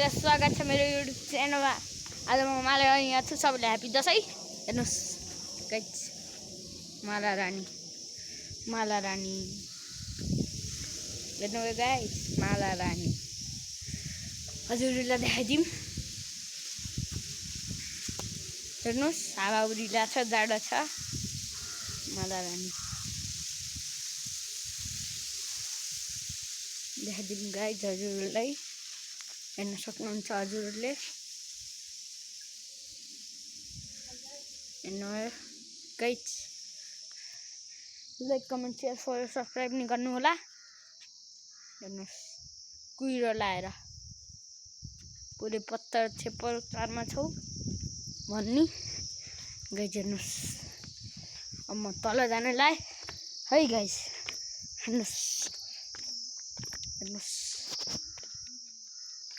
सबैलाई स्वागत छ मेरो युट्युब च्यानलमा। आज म माला यहाँ छु, सबैलाई ह्यापी दसैँ। हेर्नुहोस् गाइस, माला रानी हेर्नुभयो गाइस, माला रानी हजुरहरूलाई देखाइदिउँ। हेर्नुहोस्, हावा उडिरहेको छ, जाडो छ। माला रानी देखाइदिउँ गाइस हजुरहरूलाई, हेर्न सक्नुहुन्छ हजुरहरूले। हेर्नुभयो guys, like comment share follow subscribe नि गर्नु होला। हेर्नुहोस्, कुहिरो लाएर पुरै पत्तर छेप्पर चारमा छौ भन्ने गाइस। हेर्नुहोस्, अब म तल जान लाएँ है गाइस।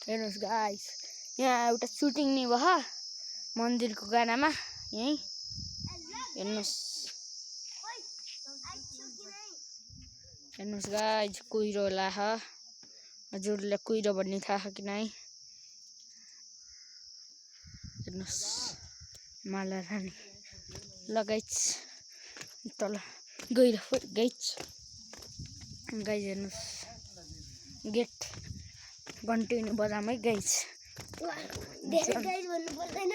हेर्नुहोस् गाइस, यहाँ एउटा सुटिङ नि भयो मन्दिरको गानामा यहीँ। हेर्नुहोस् गाइस, कुहिरो लाह। हजुरलाई कुहिरो भन्ने थाहा छ कि नै? हेर्नुहोस्, माला रानी लगाइछ तल गएर गाइस। हेर्नुहोस्, गेट घन्टिनु बजामै गाइस। धेरै गाइस भन्नु पर्दैन,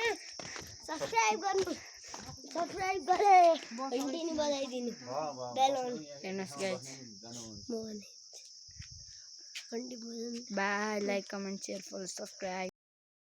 सब्स्क्राइब गर्नु, सब्स्क्राइब गरे घन्टी नि बजाइदिनु, बेल अन। हेर्नुहोस् गाइस, म भने घन्टी बजाउनु। Bye, like comment share follow subscribe.